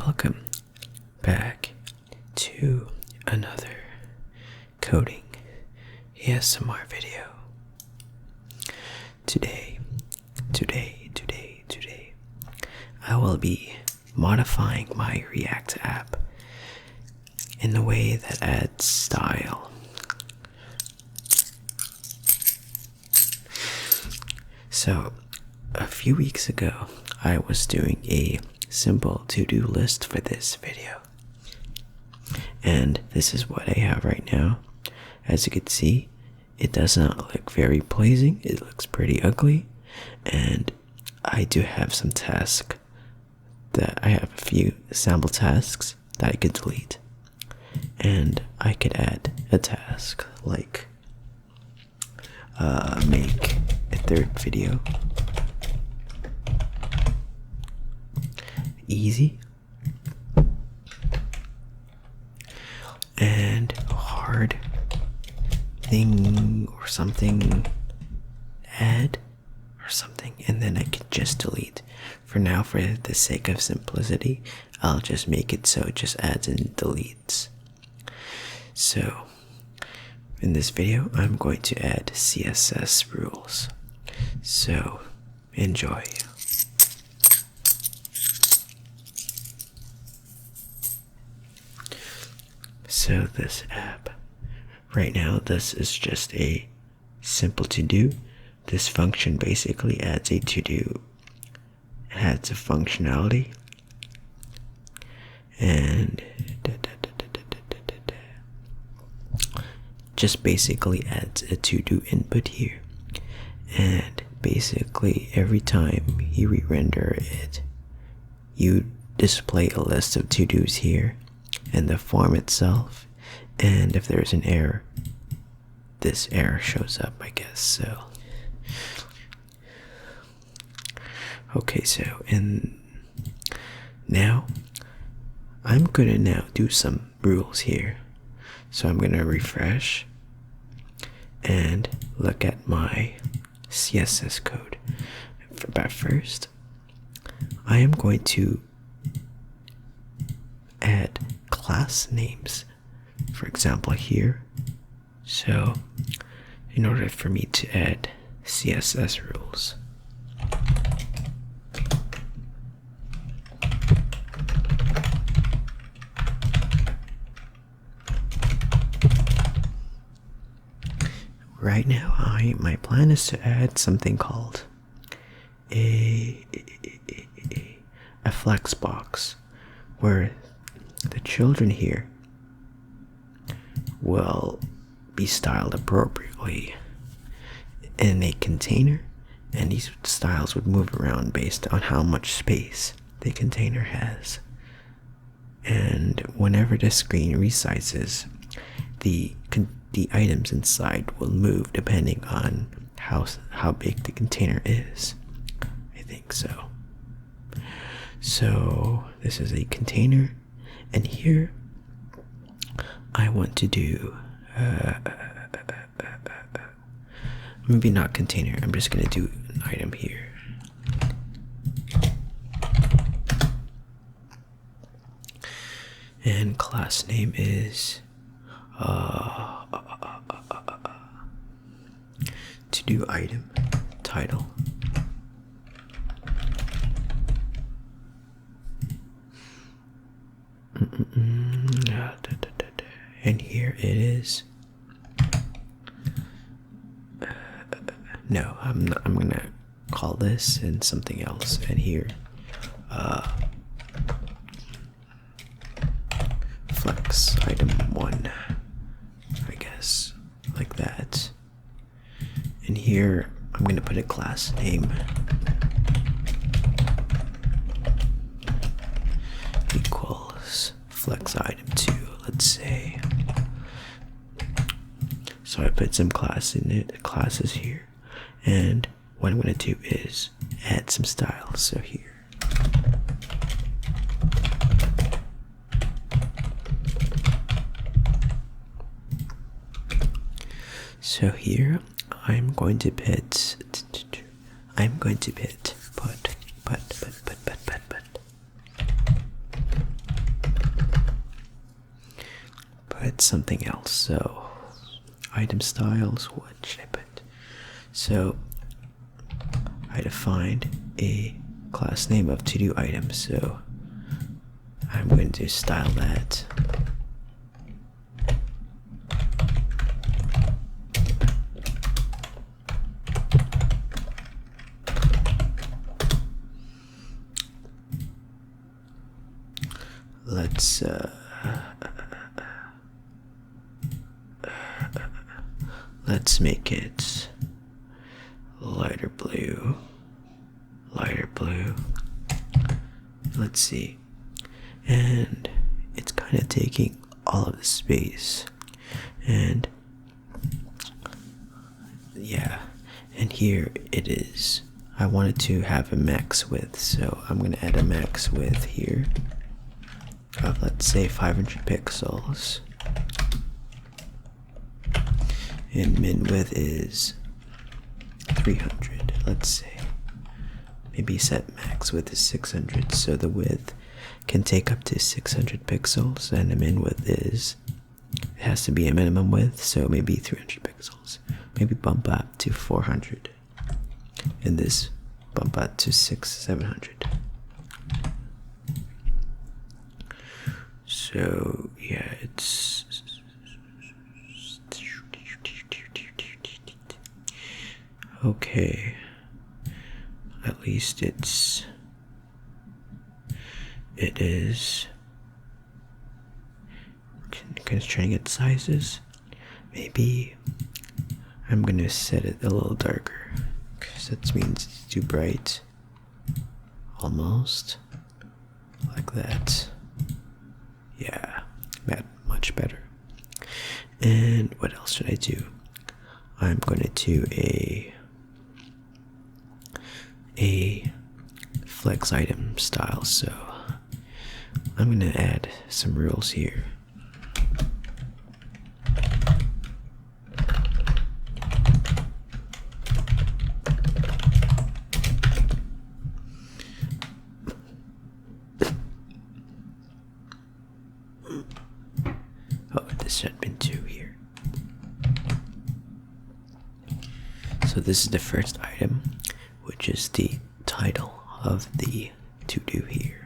Welcome back to another coding ASMR video. Today, I will be modifying my React app in a way that adds style. So, a few weeks ago, I was doing a simple to-do list for this video. And this is what I have right now. As you can see, it does not look very pleasing. It looks pretty ugly. And I do have some tasks that I have a few sample tasks that I could delete. And I could add a task like make a third video. Easy. And a hard thing or something, add or something, and then I could just delete. For now, for the sake of simplicity, I'll just make it so it just adds and deletes. So in this video, I'm going to add CSS rules. So enjoy. So this app, right now, this is just a simple to-do. This function basically adds a to-do, adds a functionality, and just basically adds a to-do input here. And basically every time you re-render it, you display a list of to-dos here and the form itself, and if there's an error, this error shows up, I guess. So okay, so and now I'm gonna now do some rules here. So I'm gonna refresh and look at my CSS code. But first, I am going to add class names, for example here. So in order for me to add CSS rules, right now my plan is to add something called a flexbox, where the children here will be styled appropriately in a container, and these styles would move around based on how much space the container has. And whenever the screen resizes, the items inside will move depending on how big the container is. I think so. So this is a container, and here I want to do maybe not container. I'm just gonna do an item here. And class name is to do item title. And here it is. No, I'm gonna call this and something else. And here, flex item 1, I guess, like that. And here I'm gonna put a class name equals flex item 2, let's say. So I put some classes here, and what I'm gonna do is add some styles. So here, I'm going to put put put something else. So item styles, what should I put? So I defined a class name of to do item, so I'm going to style that. Let's make it lighter blue. Let's see. And it's kind of taking all of the space. And yeah, and here it is. I wanted to have a max width, so I'm going to add a max width here of, let's say, 500 pixels. And min width is 300, let's say. Maybe set max width is 600, so the width can take up to 600 pixels, and the min width it has to be a minimum width, so maybe 300 pixels. Maybe bump up to 400, and this bump up to 700. So yeah, it's okay. At least it is constraining its sizes. Maybe I'm gonna set it a little darker, because that means it's too bright. Almost like that. Yeah, much better. And what else should I do? I'm gonna do a flex item style, so I'm gonna add some rules here. Oh, this should have been 2 here. So this is the first item, which is the title of the to-do here.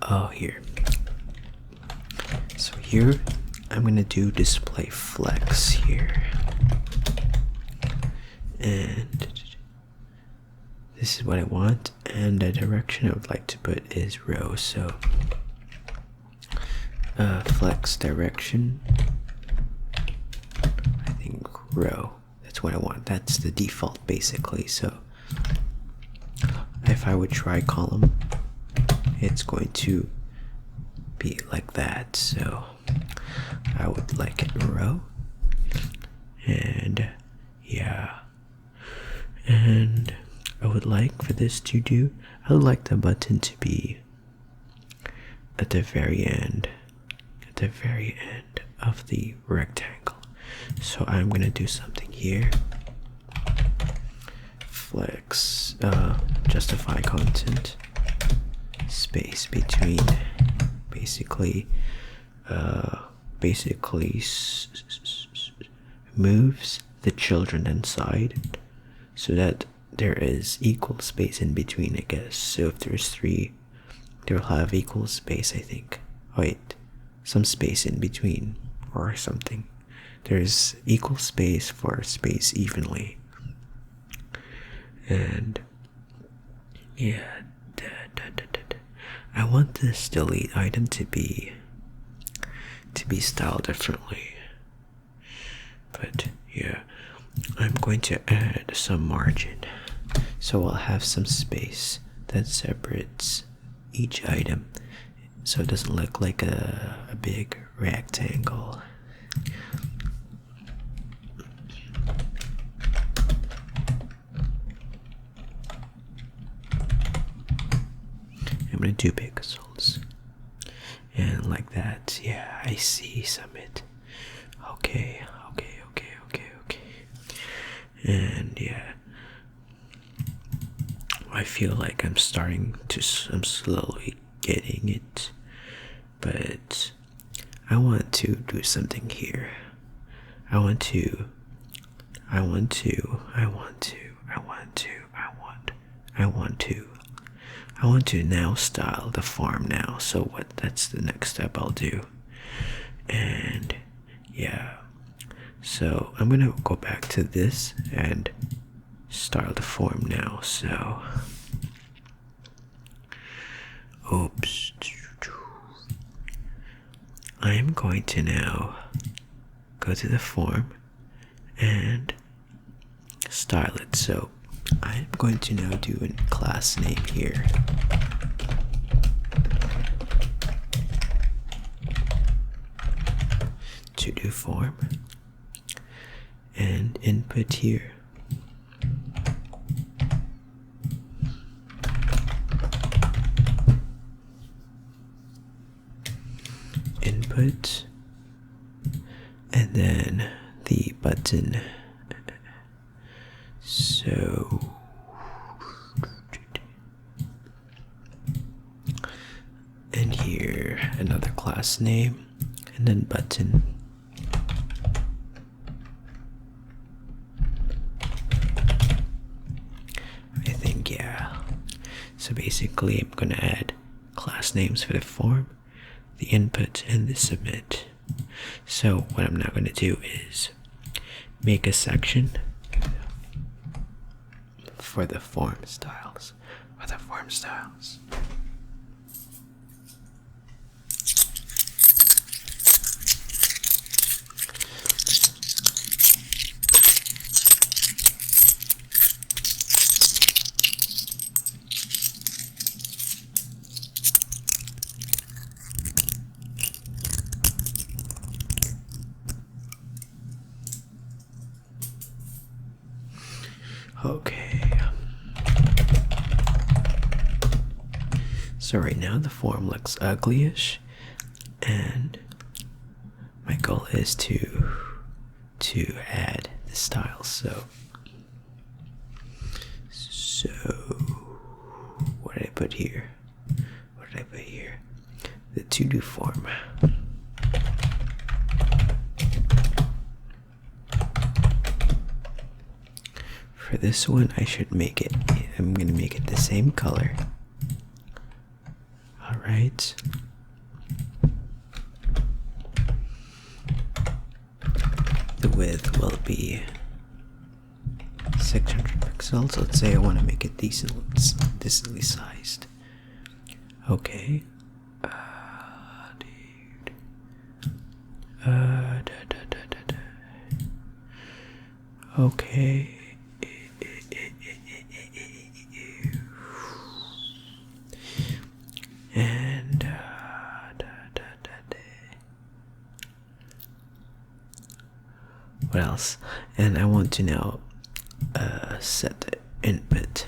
Oh, here. So here, I'm gonna do display flex here. And this is what I want. And the direction I would like to put is row. So flex direction, I think row. That's what I want. That's the default basically. So if I would try column, it's going to be like that. So I would like it row. And yeah, and I would like for this to do, I would like the button to be at the very end of the rectangle. So I'm gonna do something here. Flex, justify content, space between, basically moves the children inside so that there is equal space in between, I guess. So if there's 3, they'll have equal space, I think. Wait, some space in between or something. There's equal space for space evenly. And yeah, I want this delete item to be styled differently. But yeah, I'm going to add some margin, so I'll have some space that separates each item so it doesn't look like a big rectangle. I'm gonna do pixels. And like that, yeah, I see Summit. Okay. And yeah, I feel like I'm slowly getting it, but I want to do something here. I want to now style the form now. So that's the next step I'll do. And yeah, so I'm gonna go back to this and style the form now. So oops, I am going to now go to the form and style it. So I'm going to now do a class name here. To do form and input here. Input and then the button. So and here another class name and then button. I think, yeah. So basically I'm gonna add class names for the form, the input, and the submit. So what I'm now gonna do is make a section for the form styles. Okay. So right now the form looks uglyish, and my goal is to add the style. So what did I put here? The to-do form. For this one, I'm gonna make it the same color. Alright. The width will be 600 pixels. Let's say I want to make it decently sized. Okay. Okay. And what else? And I want to now set the input.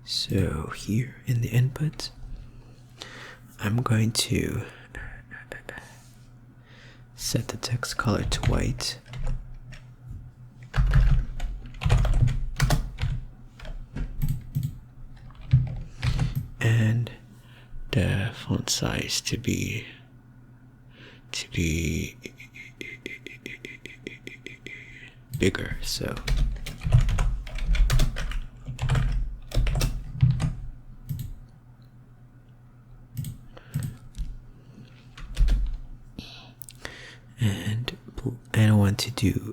So here in the input, I'm going to set the text color to white. And the font size to be bigger. So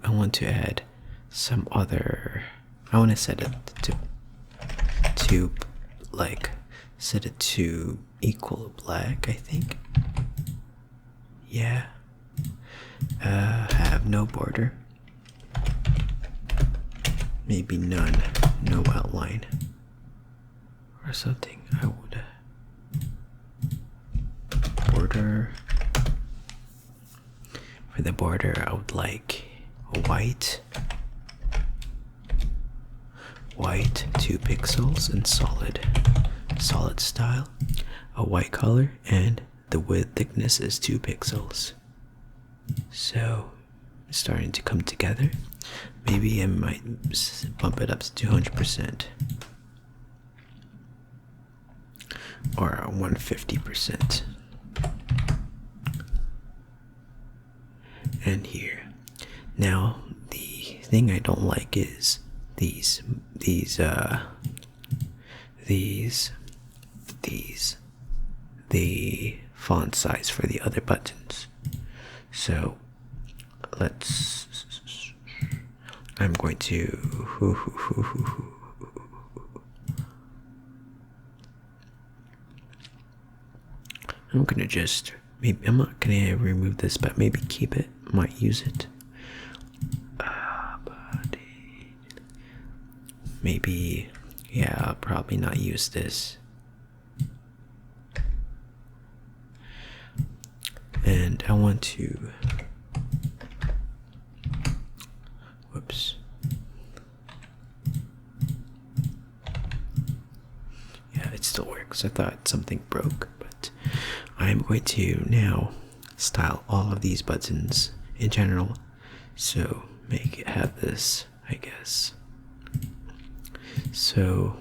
I want to add some other. I want to set it to equal black, I think. Yeah. Have no border. Maybe none. No outline. Or something. I would. Border. For the border, I would like a white. White, 2 pixels, and solid style. A white color, and the width thickness is 2 pixels. So it's starting to come together. Maybe I might bump it up to 200% or 150%. And here. Now the thing I don't like is the font size for the other buttons. So I'm going to just I'm not gonna remove this, but maybe keep it. Might use it. Maybe, yeah, I'll probably not use this. And I want to, whoops. Yeah, it still works. I thought something broke, but I'm going to now style all of these buttons in general. So make it have this, I guess. So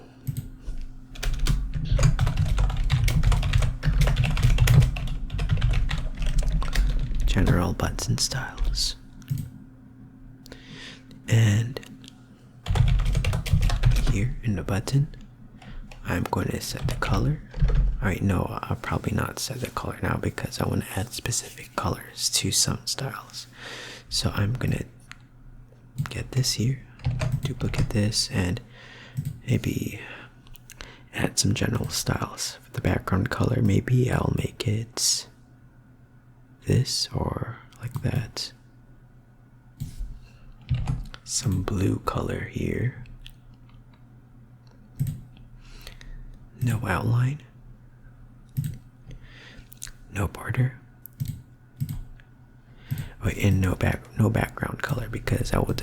general button styles. And here in the button, I'm going to set the color. Alright, no, I'll probably not set the color now because I want to add specific colors to some styles. So I'm going to get this here, duplicate this, and maybe add some general styles. For the background color, maybe I'll make it this or like that. Some blue color here. No outline. No border. Oh, and no background color because I would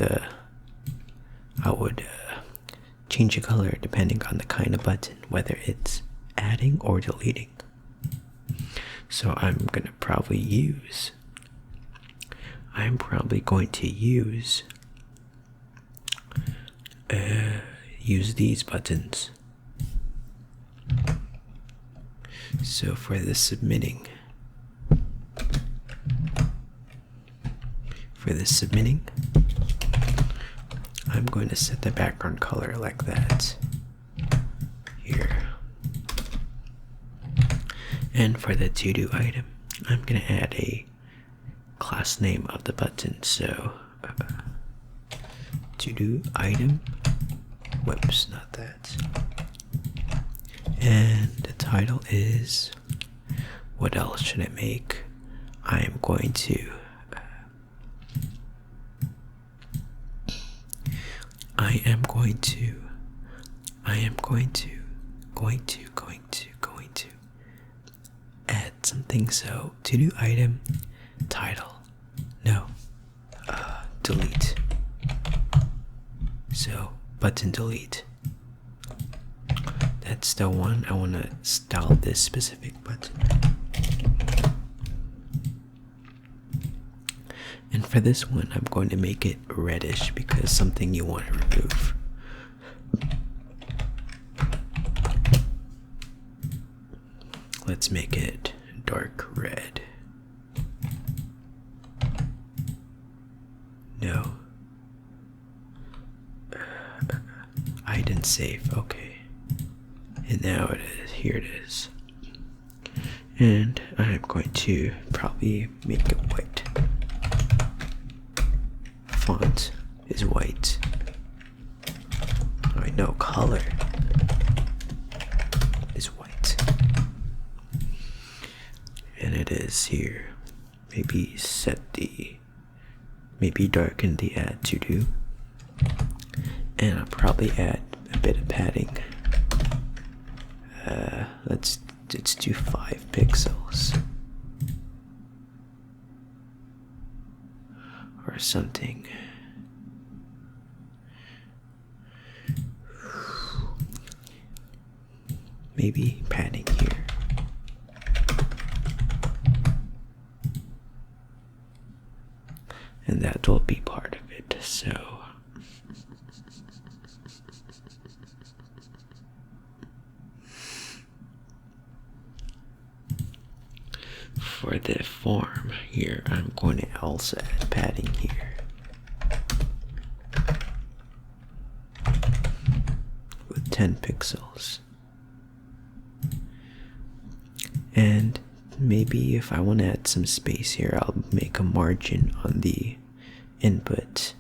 change the color depending on the kind of button, whether it's adding or deleting. So I'm going to probably use these buttons. So for the submitting, I'm going to set the background color like that here. And for the to-do item, I'm going to add a class name of the button. So to-do item, whoops, not that. And the title is, what else should it make? I am going to add something. So to-do item, title, no, delete. So button delete. That's the one I want to style this specific button. And for this one, I'm going to make it reddish because something you want to remove. Let's make it dark red. No. I didn't save. Okay. And now it is. Here it is. And I'm going to probably make it white. Font is white. Alright, no, color is white. And it is here. maybe maybe darken the add to do, and I'll probably add a bit of padding. Let's do 5 pixels or something. Maybe padding here. And that will be part of it, so for the form here, I'm going to also add padding here with 10 pixels. And maybe if I want to add some space here, I'll make a margin on the input.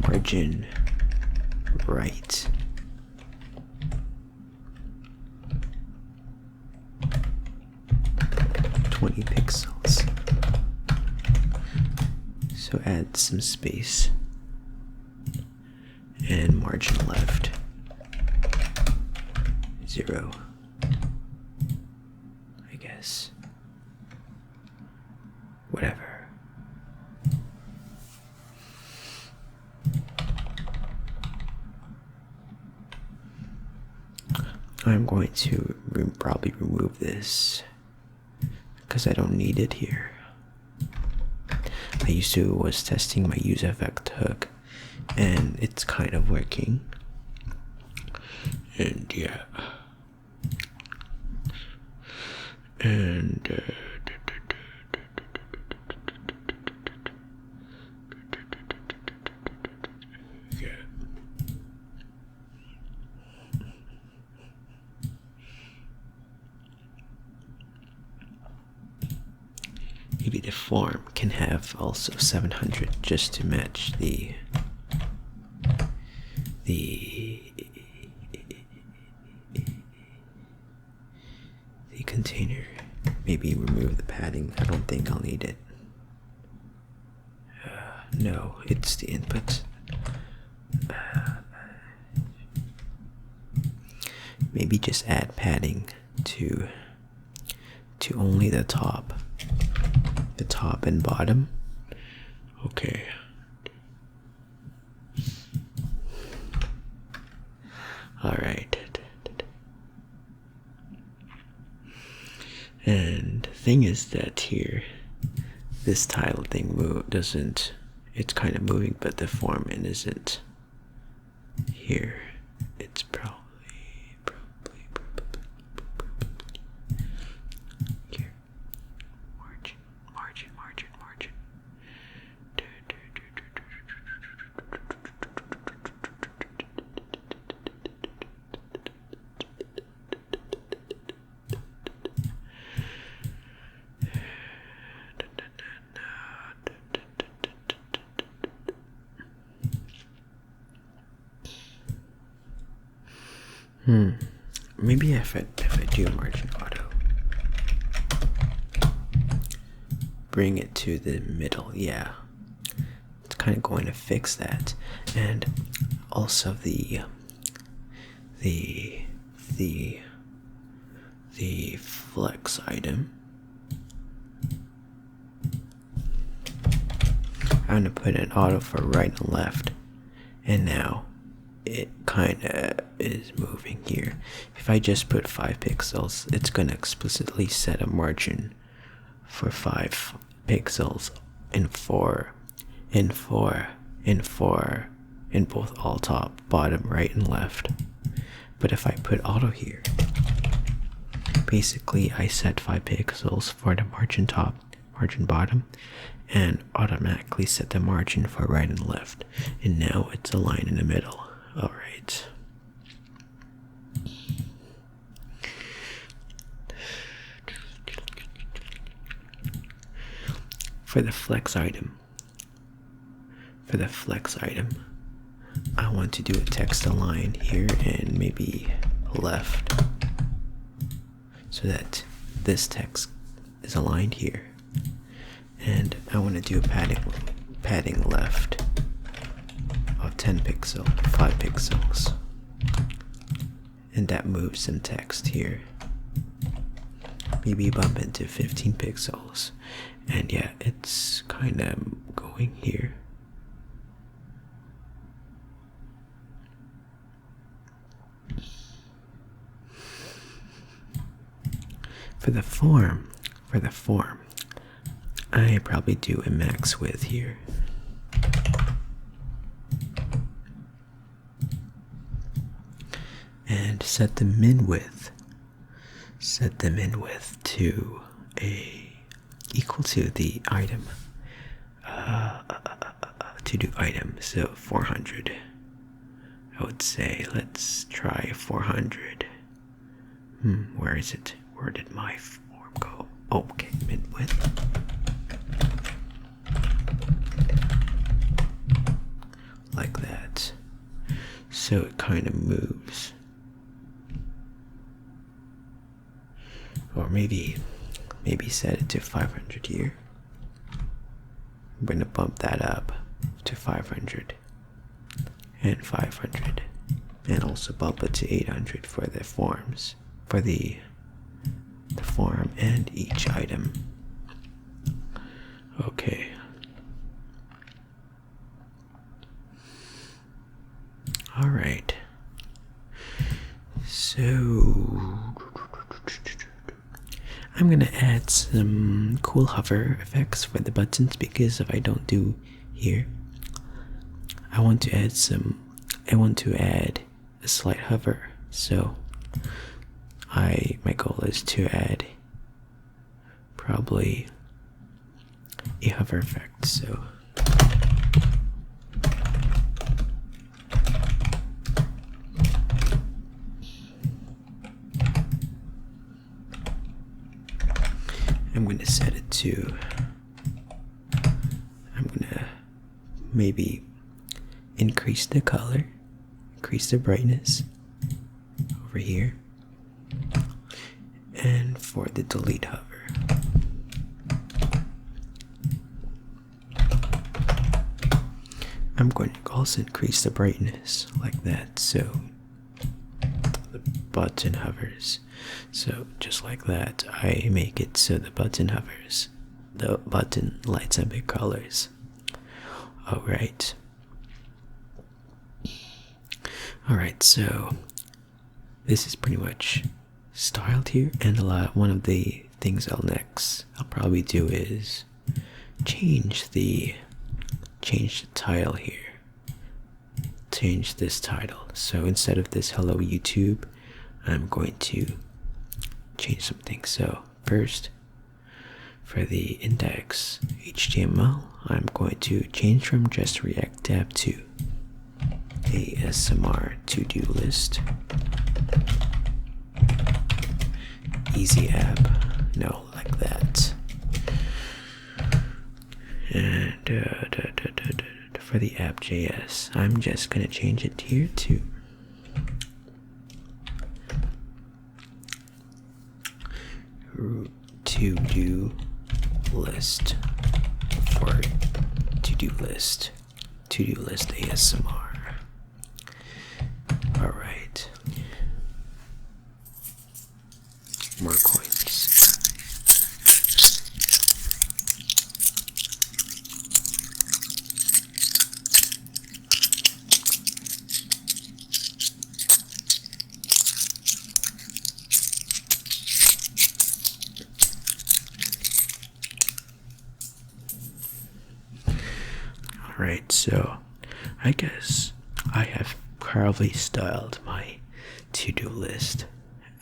Margin right. (20 pixels). So add some space. And margin left. 0, I guess. Whatever. I'm going to probably remove this because I don't need it here. I was testing my use effect hook, and it's kind of working. And yeah. And yeah. Maybe the form can have also 700 just to match the container. Maybe remove the padding. I don't think I'll need it. No, it's the input. Maybe just add padding to only the top and bottom. Okay. All right. And the thing is that here, this tile thing doesn't, it's kind of moving, but the form isn't. Here, it's probably here. Margin. Maybe if I do margin auto, bring it to the middle. Yeah, it's kind of going to fix that. And also the flex item, I'm gonna put an auto for right and left, and now it kind of is moving here. If I just put 5 pixels, it's going to explicitly set a margin for 5 pixels in 4, in both all top, bottom, right, and left. But if I put auto here, basically I set 5 pixels for the margin top, margin bottom, and automatically set the margin for right and left. And now it's aligned in the middle. All right. For the flex item, I want to do a text align here and maybe left, so that this text is aligned here, and I want to do a padding left of 5 pixels, and that moves some text here. Maybe bump into 15 pixels, and yeah, it's kind of going here. For the form, I probably do a max width here. And set the min width to equal to the item. To do item, so 400. I would say let's try 400. Where is it? Where did my form go? Oh, okay, min width. Like that. So it kind of moves. Or maybe set it to 500 here. I'm going to bump that up to 500 and 500, and also bump it to 800 for the forms, for the form and each item. Okay. All right. So I'm gonna add some cool hover effects for the buttons, because if I don't do here, I want to add a slight hover. So my goal is to add probably a hover effect. So I'm going to set it to, I'm going to maybe increase the color, increase the brightness over here, and for the delete hover, I'm going to also increase the brightness like that, so the button hovers. So just like that, I make it so the button hovers, the button lights up in colors. Alright, so this is pretty much styled here, and one of the things I'll probably do is change the title here. Change this title. So instead of this hello YouTube, I'm going to change something. So first, for the index HTML, I'm going to change from just React tab to ASMR to-do list. Easy app, no, like that. And for the app.js, I'm just gonna change it here to to-do list, for to-do list ASMR. Alright, more coins. Alright, so I guess I have probably styled my to-do list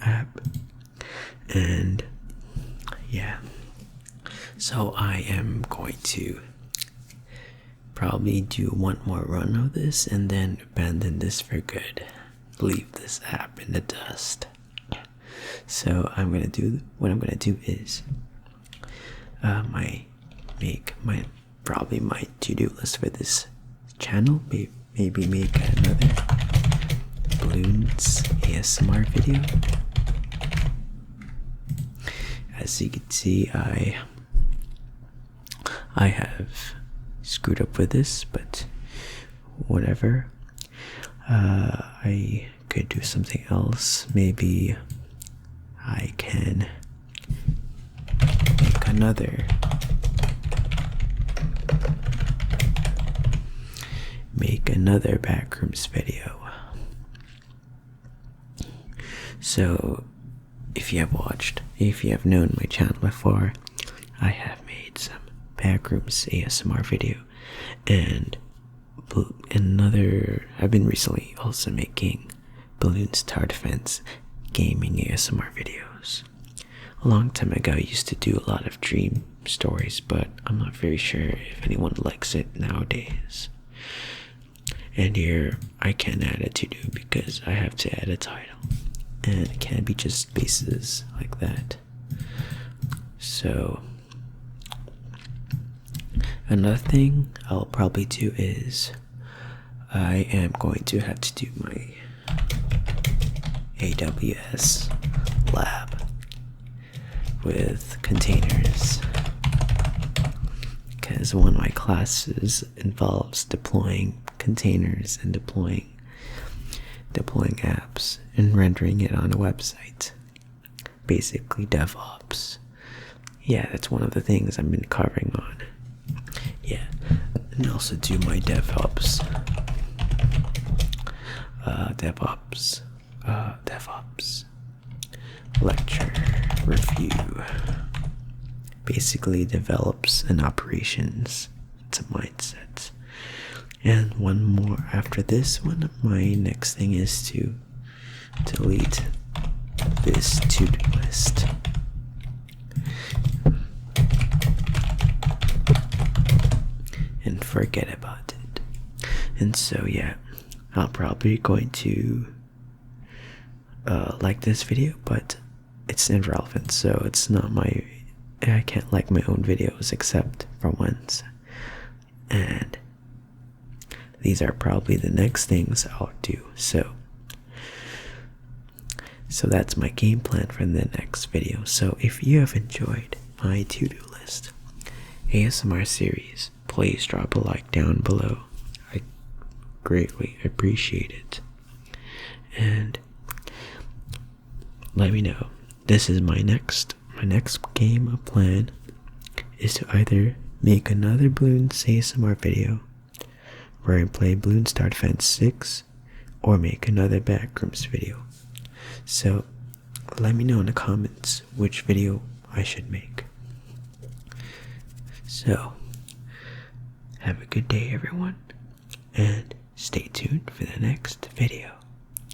app, and yeah, so I am going to probably do one more run of this and then abandon this for good, leave this app in the dust. So what I'm gonna do is my to-do list for this channel, maybe make another balloons ASMR video as you can see, I have screwed up with this, but whatever. I could do something else. Maybe I can make another backrooms video. So if you have known my channel before, I have made some backrooms ASMR video, and I've been recently also making balloons tower defense gaming ASMR videos. A long time ago, I used to do a lot of dream stories, but I'm not very sure if anyone likes it nowadays. And here I can add a to-do because I have to add a title, and it can't be just spaces like that. So another thing I'll probably do is I am going to have to do my AWS lab with containers, because one of my classes involves deploying containers and deploying apps and rendering it on a website. Basically DevOps. Yeah, that's one of the things I've been covering on. Yeah, and also do my DevOps lecture review. Basically develops an operations. It's a mindset. And one more after this one. My next thing is to delete this to-do list. And forget about it. And so yeah, I'm probably going to like this video, but it's irrelevant, so it's not I can't like my own videos except for ones. And these are probably the next things I'll do. So that's my game plan for the next video. So if you have enjoyed my to-do list ASMR series, please drop a like down below. I greatly appreciate it. And let me know. This is my next game plan is to either make another Bloons ASMR video where I play Bloons Tower Defense 6, or make another Backrooms video. So let me know in the comments which video I should make. So have a good day everyone, and stay tuned for the next video.